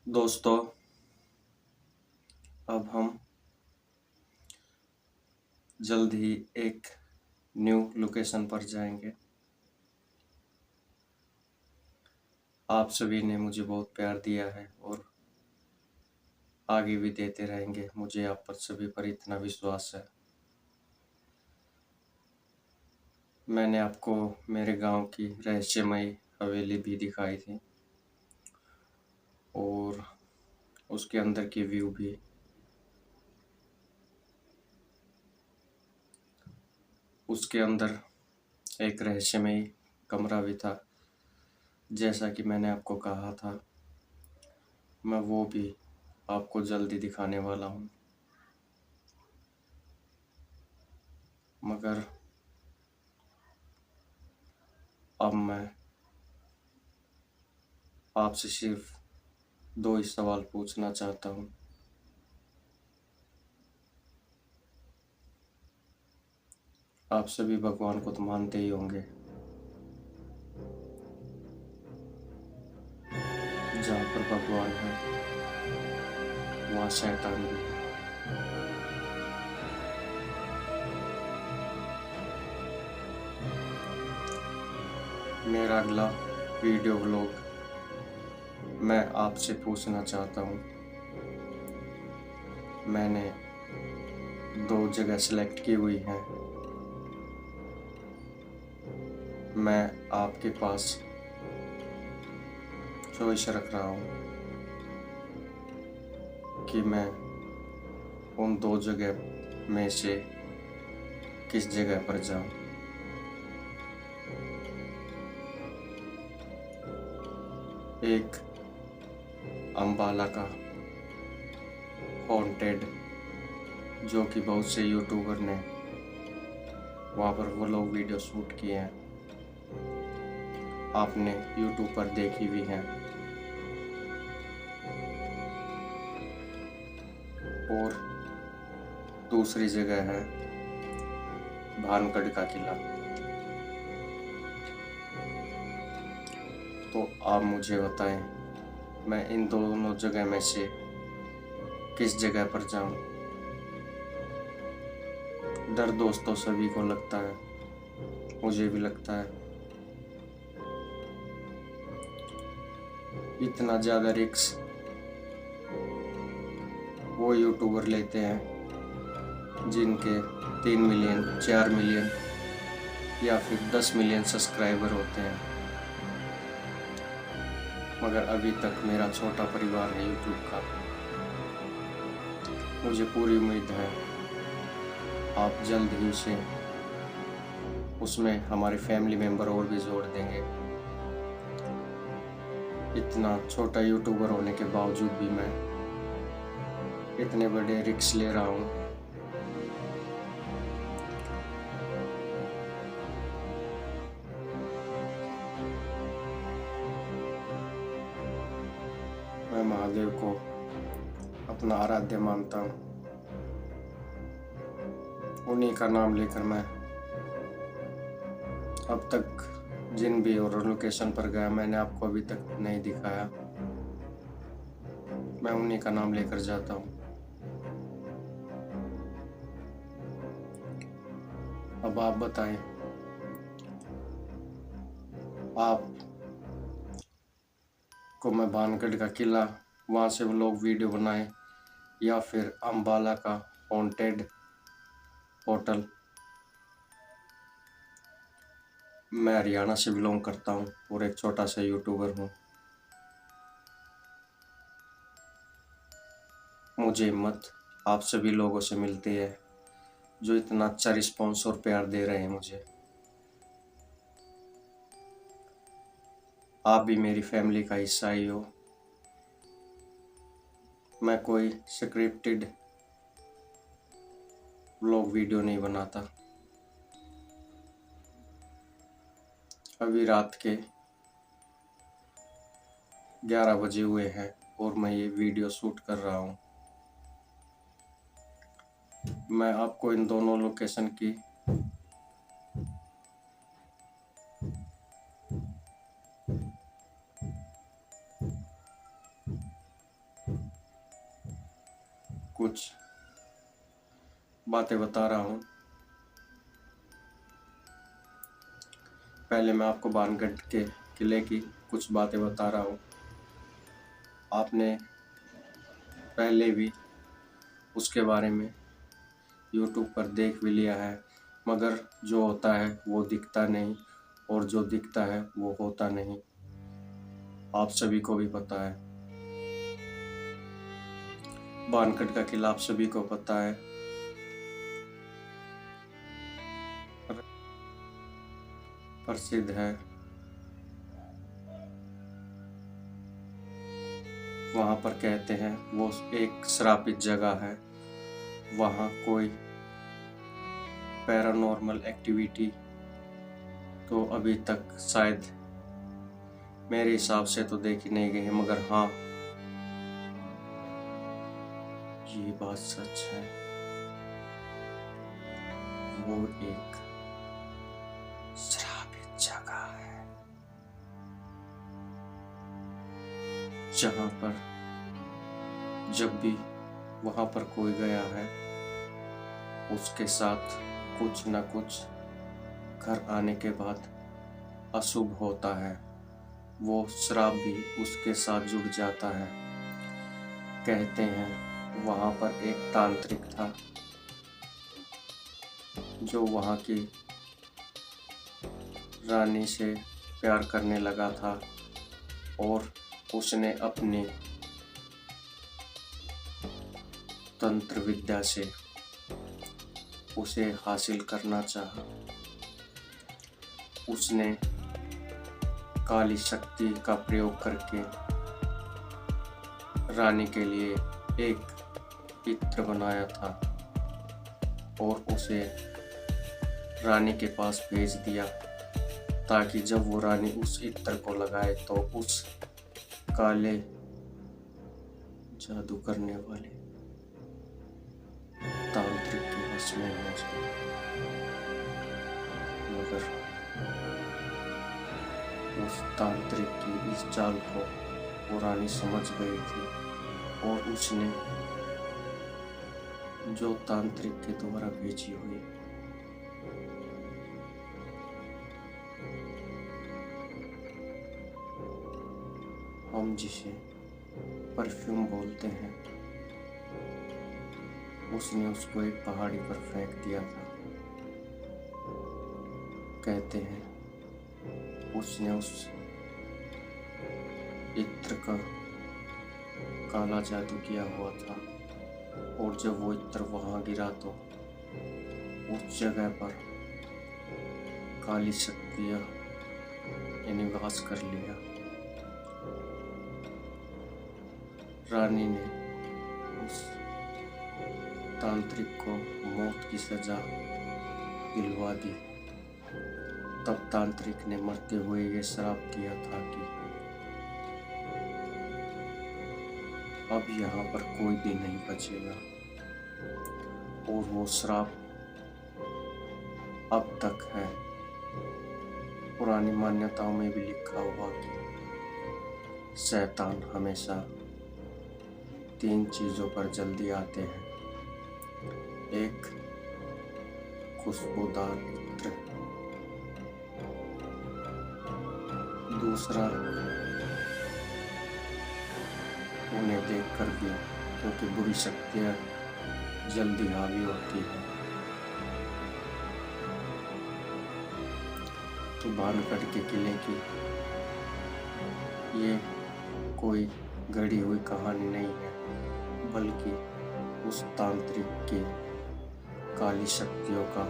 दोस्तों, अब हम जल्द ही एक न्यू लोकेशन पर जाएंगे। आप सभी ने मुझे बहुत प्यार दिया है और आगे भी देते रहेंगे। मुझे आप पर सभी पर इतना विश्वास है। मैंने आपको मेरे गांव की रहस्यमयी हवेली भी दिखाई थी और उसके अंदर की व्यू भी। उसके अंदर एक रहस्यमयी कमरा भी था, जैसा कि मैंने आपको कहा था। मैं वो भी आपको जल्दी दिखाने वाला हूँ। मगर अब मैं आपसे सिर्फ दो ही सवाल पूछना चाहता हूँ। आप सभी भगवान को तो मानते ही होंगे। जहाँ पर भगवान है वहाँ शैतान भी है। मेरा अगला वीडियो व्लॉग मैं आपसे पूछना चाहता हूँ। मैंने दो जगह सेलेक्ट की हुई हैं। मैं आपके पास चॉइस रख रहा हूँ कि मैं उन दो जगह में से किस जगह पर जाऊँ। एक अम्बाला का हॉन्टेड, जो कि बहुत से यूट्यूबर ने वहाँ पर वो लोग वीडियो शूट किए हैं, आपने यूट्यूब पर देखी भी हैं। और दूसरी जगह है भानगढ़ का किला। तो आप मुझे बताएं, मैं इन दोनों जगह में से किस जगह पर जाऊं। डर दोस्तों सभी को लगता है, मुझे भी लगता है। इतना ज़्यादा रिस्क वो यूट्यूबर लेते हैं जिनके 3 मिलियन, 4 मिलियन या फिर 10 मिलियन सब्सक्राइबर होते हैं। मगर अभी तक मेरा छोटा परिवार है यूट्यूब का। मुझे पूरी उम्मीद है आप जल्द ही उसमें हमारे फैमिली मेंबर और भी जोड़ देंगे। इतना छोटा यूट्यूबर होने के बावजूद भी मैं इतने बड़े रिस्क ले रहा हूँ। मैं महादेव को अपना आराध्य मानता हूँ। उन्हीं का नाम लेकर मैं अब तक जिन भी और लोकेशन पर गया, मैंने आपको अभी तक नहीं दिखाया। मैं उन्हीं का नाम लेकर जाता हूँ। अब आप बताएं, आप को मैं भानगढ़ का किला वहाँ से वो लोग वीडियो बनाए या फिर अम्बाला का हॉन्टेड होटल। मैं हरियाणा से बिलोंग करता हूँ और एक छोटा सा यूट्यूबर हूँ। मुझे हिम्मत आप सभी लोगों से मिलती है जो इतना अच्छा रिस्पॉन्स और प्यार दे रहे हैं मुझे। आप भी मेरी फैमिली का हिस्सा ही हो। मैं कोई स्क्रिप्टेड व्लॉग वीडियो नहीं बनाता। अभी रात के 11 बजे हुए हैं और मैं ये वीडियो शूट कर रहा हूँ। मैं आपको इन दोनों लोकेशन की कुछ बातें बता रहा हूँ। पहले मैं आपको बाणगढ़ के किले की कुछ बातें बता रहा हूँ। आपने पहले भी उसके बारे में YouTube पर देख भी लिया है, मगर जो होता है वो दिखता नहीं और जो दिखता है वो होता नहीं। आप सभी को भी पता है, बाणगढ़ का किला आप सभी को पता है। प्रसिद्ध है। वहाँ पर कहते हैं वो एक श्रापित जगह है। वहाँ कोई पैरानॉर्मल एक्टिविटी तो अभी तक शायद मेरे हिसाब से तो देखी नहीं गई है, मगर हाँ, ये बात सच है, वो एक श्रापित जगह है जहाँ पर जब भी वहाँ पर कोई गया है उसके साथ कुछ न कुछ घर आने के बाद अशुभ होता है। वो श्राप भी उसके साथ जुड़ जाता है। कहते हैं वहाँ पर एक तांत्रिक था जो वहाँ की रानी से प्यार करने लगा था और उसने अपनी तंत्र विद्या से उसे हासिल करना चाहा। उसने काली शक्ति का प्रयोग करके रानी के लिए एक इत्र बनाया था और उसे रानी के पास भेज दिया, ताकि जब वो रानी उस इत्र को लगाए तो उस काले जादू करने वाले तांत्रिक के वश में हो जाए। मगर उस तांत्रिक की इस चाल को वो रानी समझ गई थी और उसने जो तांत्रिक के द्वारा भेजी हुई हम जिसे परफ्यूम बोलते हैं, उसने उसको एक पहाड़ी पर फेंक दिया था। कहते हैं उसने उस इत्र का काला जादू किया हुआ था और जब वो इत्र वहां गिरा तो उस जगह पर काली शक्तियां ने निवास कर लिया। रानी ने उस तांत्रिक को मौत की सजा दिलवा दी। तब तांत्रिक ने मरते हुए ये श्राप दिया था कि अब यहाँ पर कोई भी नहीं बचेगा, और वो श्राप अब तक है। पुरानी मान्यताओं में भी लिखा हुआ कि शैतान हमेशा 3 चीजों पर जल्दी आते हैं। एक, खुशबूदार इत्र। दूसरा, उन्हें देखकर भी, क्योंकि बुरी शक्तियां जल्दी हावी होती है। तो बाणगढ़ के किले की ये कोई गढ़ी हुई कहानी नहीं है, बल्कि उस तांत्रिक की काली शक्तियों का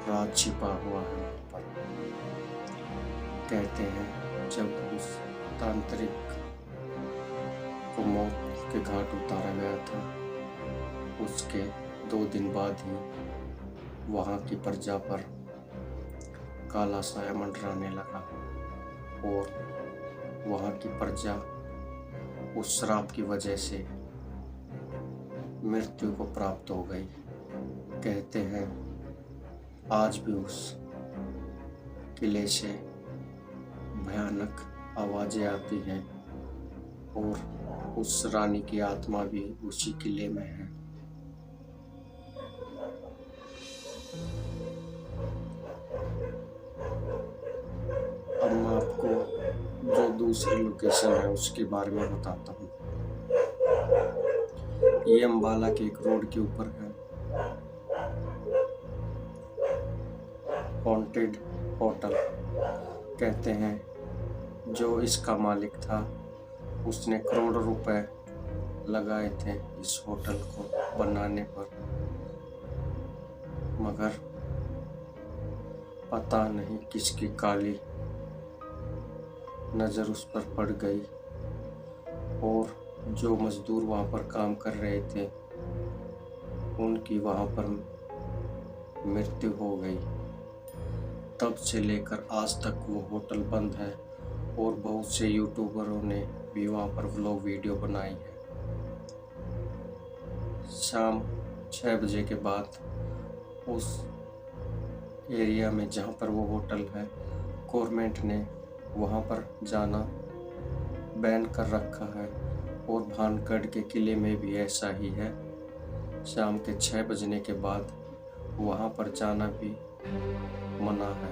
राज छिपा हुआ है वहाँ पर। कहते हैं जब उस तांत्रिक को मौत के घाट उतारा गया था, उसके 2 दिन बाद ही वहाँ की प्रजा पर काला साया मंडराने लगा और वहाँ की प्रजा उस श्राप की वजह से मृत्यु को प्राप्त हो गई। कहते हैं आज भी उस किले से भयानक आवाजें आती हैं और उस रानी की आत्मा भी उसी किले में है। अब मैं आपको जो दूसरी लोकेशन है उसके बारे में बताता हूँ। ये अम्बाला के एक रोड के ऊपर है। हॉन्टेड होटल कहते हैं। जो इसका मालिक था उसने करोड़ों रुपए लगाए थे इस होटल को बनाने पर, मगर पता नहीं किसकी काली नज़र उस पर पड़ गई और जो मजदूर वहाँ पर काम कर रहे थे उनकी वहाँ पर मृत्यु हो गई। तब से लेकर आज तक वो होटल बंद है और बहुत से यूट्यूबरों ने भी वहाँ पर व्लॉग वीडियो बनाई है। शाम 6 बजे के बाद उस एरिया में जहाँ पर वो होटल है गवर्नमेंट ने वहाँ पर जाना बैन कर रखा है और भानगढ़ के किले में भी ऐसा ही है। शाम के 6 बजने के बाद वहाँ पर जाना भी मना है।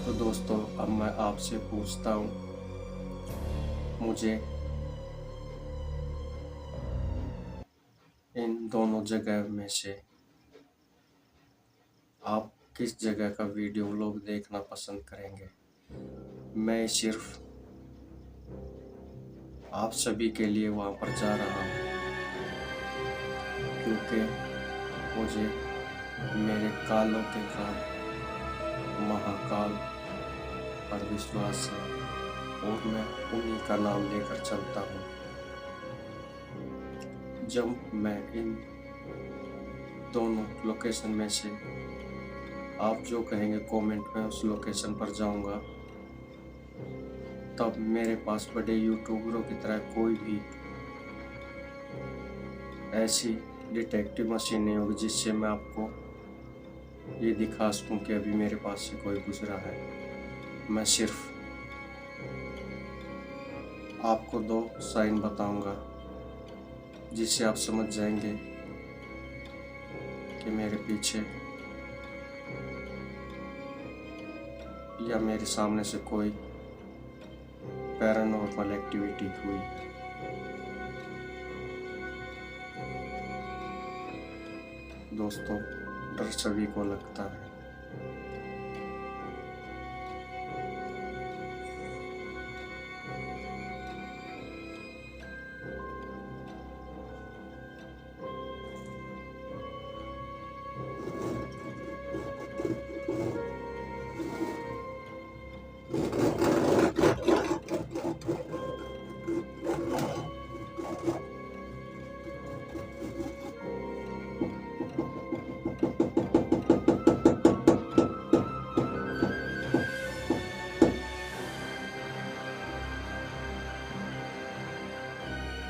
तो दोस्तों अब मैं आपसे पूछता हूँ, मुझे इन दोनों जगह में से आप किस जगह का वीडियो व्लॉग देखना पसंद करेंगे? मैं सिर्फ आप सभी के लिए वहाँ पर जा रहा हूँ क्योंकि मुझे मेरे कालों के काम महाकाल पर विश्वास है और मैं उन्हीं का नाम लेकर चलता हूँ। जब मैं इन दोनों लोकेशन में से आप जो कहेंगे कमेंट में उस लोकेशन पर जाऊंगा, तब मेरे पास बड़े यूट्यूबरों की तरह कोई भी ऐसी डिटेक्टिव मशीन नहीं होगी जिससे मैं आपको ये दिखा सकूं कि अभी मेरे पास से कोई गुजरा है। मैं सिर्फ आपको 2 साइन बताऊंगा जिससे आप समझ जाएंगे कि मेरे पीछे या मेरे सामने से कोई पैरानॉर्मल एक्टिविटी हुई। दोस्तों डर सभी को लगता है,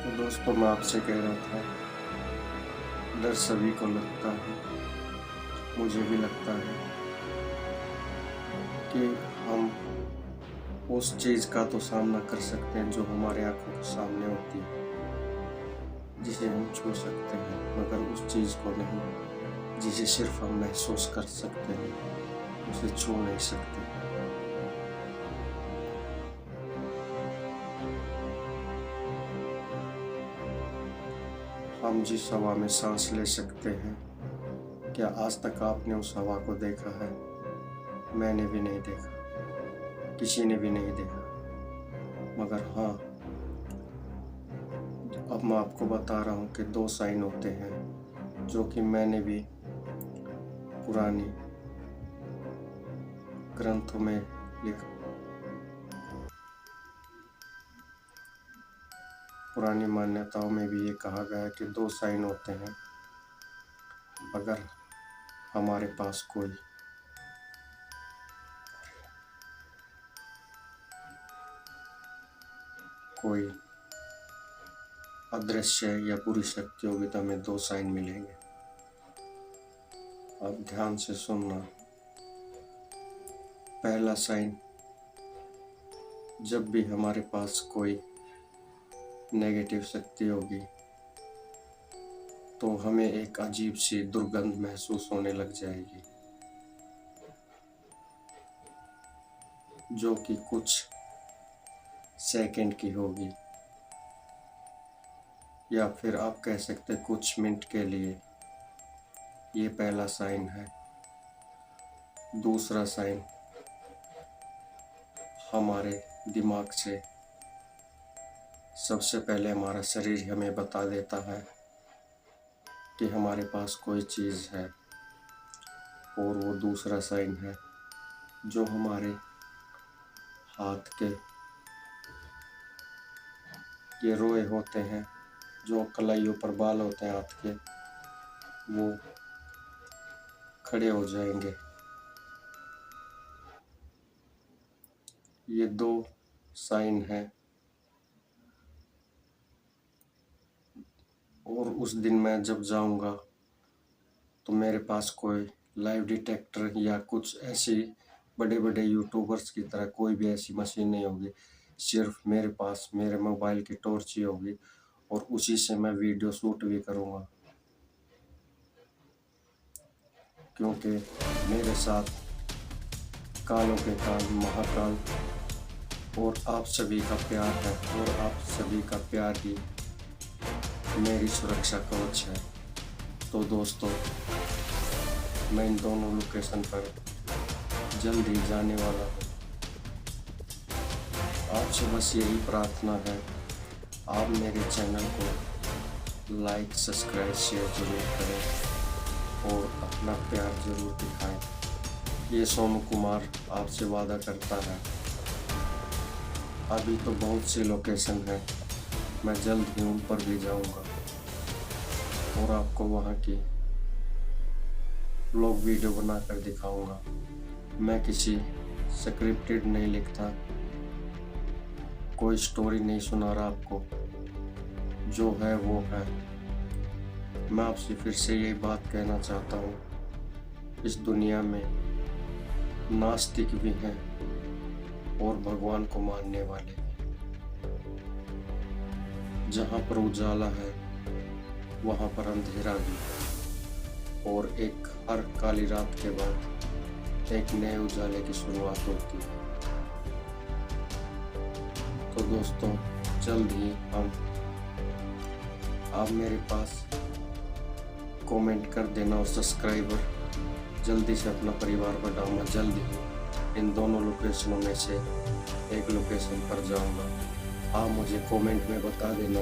तो दोस्तों मैं आपसे कह रहा था डर सभी को लगता है, मुझे भी लगता है कि हम उस चीज़ का तो सामना कर सकते हैं जो हमारे आंखों के सामने होती है, जिसे हम छू सकते हैं, मगर उस चीज़ को नहीं जिसे सिर्फ हम महसूस कर सकते हैं, उसे छू नहीं सकते। हम जिस हवा में सांस ले सकते हैं, क्या आज तक आपने उस हवा को देखा है? मैंने भी नहीं देखा, किसी ने भी नहीं देखा, मगर हाँ अब मैं आपको बता रहा हूँ कि 2 साइन होते हैं जो कि मैंने भी पुरानी ग्रंथों में लिखा, पुरानी मान्यताओं में भी ये कहा गया है कि 2 साइन होते हैं अगर हमारे पास कोई अदृश्य या बुरी शक्ति होगी तो हमें 2 साइन मिलेंगे। अब ध्यान से सुनना। पहला साइन जब भी हमारे पास कोई नेगेटिव शक्ति होगी तो हमें एक अजीब सी दुर्गंध महसूस होने लग जाएगी, जो कि कुछ सेकंड की होगी, या फिर आप कह सकते हैं कुछ मिनट के लिए। ये पहला साइन है। दूसरा साइन, हमारे दिमाग से सबसे पहले हमारा शरीर हमें बता देता है कि हमारे पास कोई चीज़ है। और वो दूसरा साइन है जो हमारे हाथ के ये रोए होते हैं, जो कलाइयों पर बाल होते हैं हाथ के, वो खड़े हो जाएंगे। ये 2 साइन है। और उस दिन मैं जब जाऊंगा तो मेरे पास कोई लाइव डिटेक्टर या कुछ ऐसी बड़े बड़े यूट्यूबर्स की तरह कोई भी ऐसी मशीन नहीं होगी। सिर्फ मेरे पास मेरे मोबाइल की टॉर्च ही होगी और उसी से मैं वीडियो शूट भी करूंगा, क्योंकि मेरे साथ कालों के काल महाकाल और आप सभी का प्यार है, और आप सभी का प्यार ही मेरी सुरक्षा कवच है। तो दोस्तों, मैं इन दोनों लोकेशन पर जल्द ही जाने वाला हूँ। आपसे बस यही प्रार्थना है, आप मेरे चैनल को लाइक सब्सक्राइब शेयर जरूर करें और अपना प्यार जरूर दिखाएं। ये सोनू कुमार आपसे वादा करता है। अभी तो बहुत सी लोकेशन है, मैं जल्द ही उन पर भी जाऊंगा और आपको वहाँ की व्लॉग वीडियो बनाकर दिखाऊंगा। मैं किसी स्क्रिप्टेड नहीं लिखता, कोई स्टोरी नहीं सुना रहा आपको, जो है वो है। मैं आपसे फिर से यही बात कहना चाहता हूँ, इस दुनिया में नास्तिक भी हैं और भगवान को मानने वाले भी। जहाँ पर उजाला है वहाँ पर अंधेरा भी, और एक हर काली रात के बाद एक नए उजाले की शुरुआत होती है। तो दोस्तों, जल्द ही आप मेरे पास कमेंट कर देना और सब्सक्राइबर जल्दी से अपना परिवार बढ़ाऊंगा। जल्द ही इन दोनों लोकेशनों में से एक लोकेशन पर जाऊंगा। आप मुझे कमेंट में बता देना